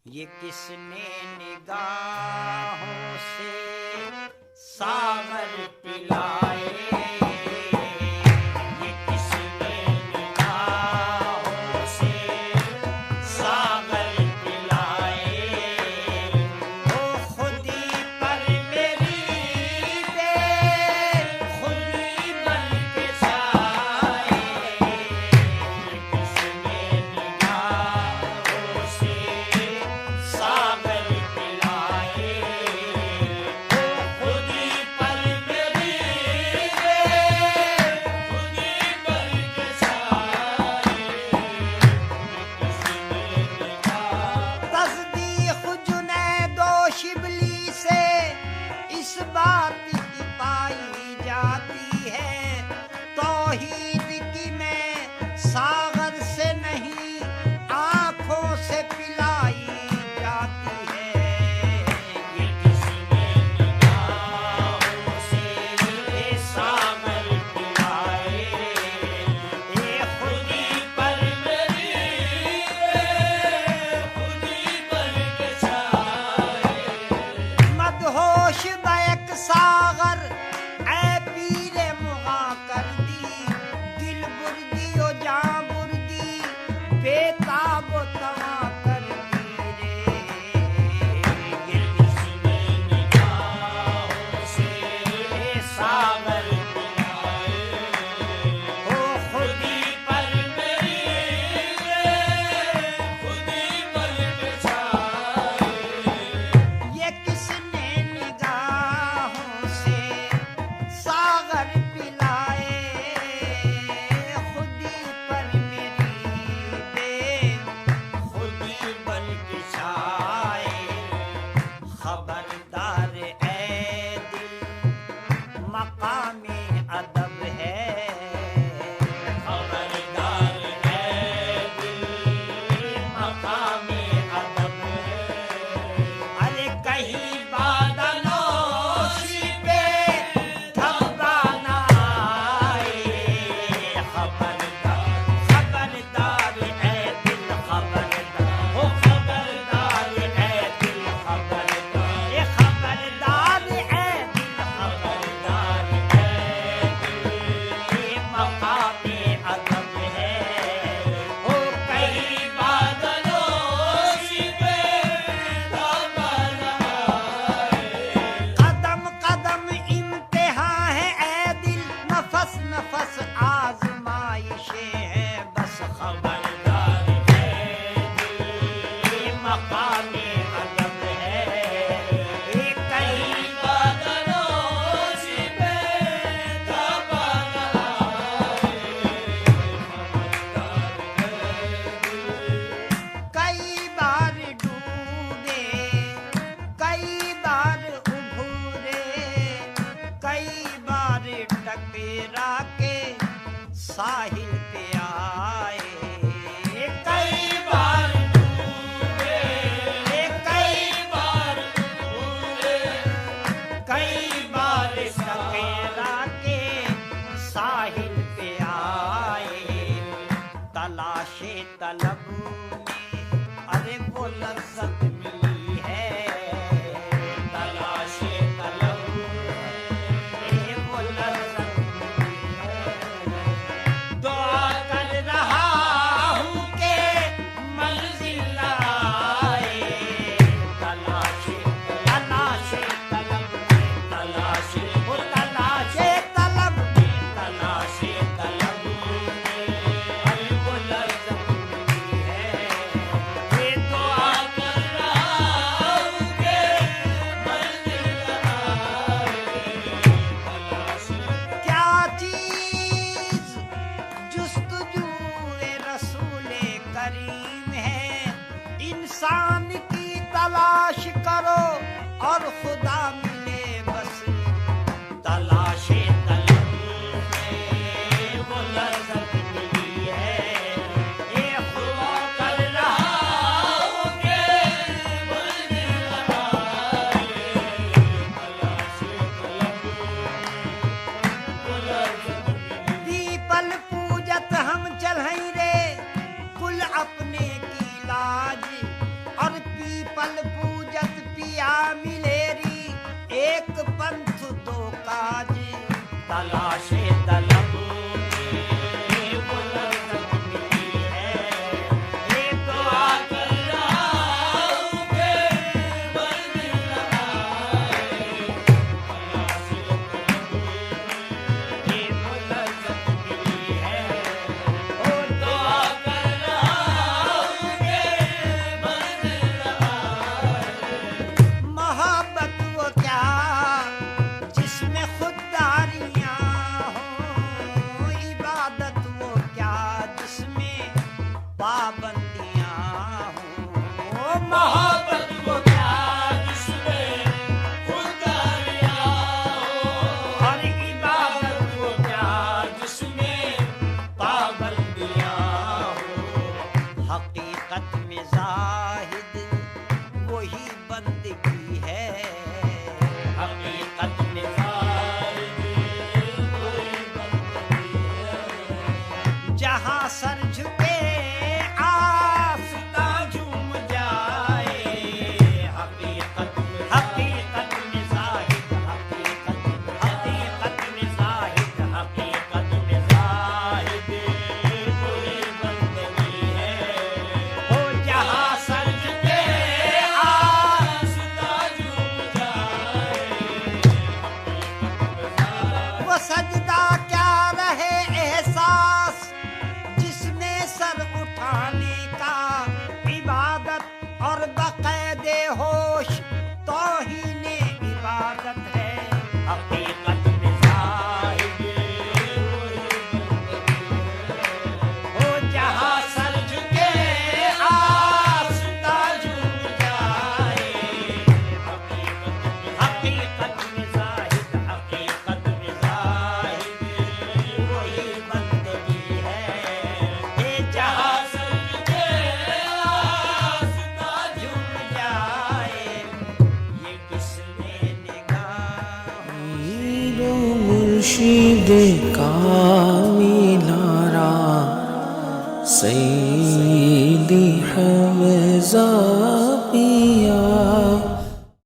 یہ کس نے نگاہوں سے ساغر پلائے، یہ کس نے نگاہوں سے ساغر پلائے، وہ خودی پر میری بے خودی بن کے سائے، یہ کس نے نگاہوں سے ساغر پلائے، وہ خودی پر میری بے خودی بن کے سائے، یہ کس نے نگاہ۔ تصدیق جنید و شبلی سے اس بات کی پائی جاتی ہے، توحید کی میں ساغر سے نہیں آنکھوں سے پلائی جاتی ہے، یہ کس نے نگاہوں سے ساغر پلائے، یہ خودی پر میری خودی بن کے سائے، مدہوش بیک ساغر اے پیر مغاں کر دی، دل بردی و جان بردی بے تاب و تواں کر دی رے، یہ کس نے نگاہوں سے ساغر پلائے، وہ خودی پر میری خودی بن کے سائے، یہ کس نے نگاہوں سے ساغر پلائے، خودی پر میری بے خودی بن کے سائے، خبردار اے دل مقام ادب ہے، خبردار اے دل مقام ادب ہے، ارے کہیں بادنوشی پہ دھبا نہ آئے، خبردار خبردار اے دل خبردار، ہو خبردار اے دل خبردار، یہ خبردار اے دل خبردار اے دل، یہ مقام ادب ہے، ہو کہیں بادنوشی پہ دھبا نہ آئے، قدم قدم امتحان ہے اے دل، نفس نفس آزمائشیں ہیں بس، خبردار اے دل، یہ مقام ادب ہے، یہ کہیں بادنوشی پہ دھبا نہ آئے، کئی بار ڈوبے کئی بار ابھورے، کئی بار ٹکرا کے ساحل پہ آئے، کئی بار ڈوبے کئی بار ابھورے، کئی بار ٹکرا کے ساحل پہ آئے، تلاش طلب میں ارے وہ لذت ملی ہے، تلاش طلب میں وہ لذت ملی ہے، دعا کر رہا ہوں کہ منزل نہ آئے، تلاش تلاش طلب میں تلاش وہ تلاش طلب میں تلاش طلب میں ارے وہ لذت ملی ہے، یہ دعا کر رہا ہوں کہ منزل نہ آئے، تلاش کیا چیز جستجوئے رسول کریم ہے، انسان کی تلاش کرو اور خدا ملے بس، تلاش طلب میں وہ لذت ملی ہے، یہ خدا کر رہا ہوں کہ منزل نہ آئے، تلاش طلب میں وہ لذت ملی، پیپل پوجت ہم چلہیں رے کل اپنے کی لاج، اور پی پل پوجت پیا ملیری ایک پنتھ دو کاج تلاش طلب میں وہ لذت ملی ہے یہ دعا کر رہا ہوں کہ من لگائے تلاش طلب میں وہ لذت ملی ہے وہ دعا کر رہا ہوں کہ من لگائے محبت وہ کیا جس میں خودداریاں ہوں عبادت وہ کیا جس میں پابندیاں ہوں محبت وہ کیا جس میں خودداریاں ہوں اور عبادت وہ کیا جس میں پابندیاں ہوں حقیقت میں زاہد وہی بندگی ہے حقیقت میں زاہد وہی بندگی ہے جہاں سر جھکے آستاں جھوم جائے حقیقت میں زاہد حقیقت میں زاہد حقیقت میں زاہد وہی بندگی ہے وہ جہاں سر جھکے آستاں جھوم جائے وہ سجدہ کیا رہے احساس جس نے سر اٹھانے کا عبادت اور بقید ہوش توہین عبادت ہے حقیقت میں زاہد وہی بندگی ہے وہ جہاں سر جھکے آستاں جھوم جائے حقیقت میں زاہد وہی بندگی ہے یہ جہاں سر جھکے آستاں جھوم جائے یہ کس نے نگاہ پیر و مرشد کامل را سیدی حمزہ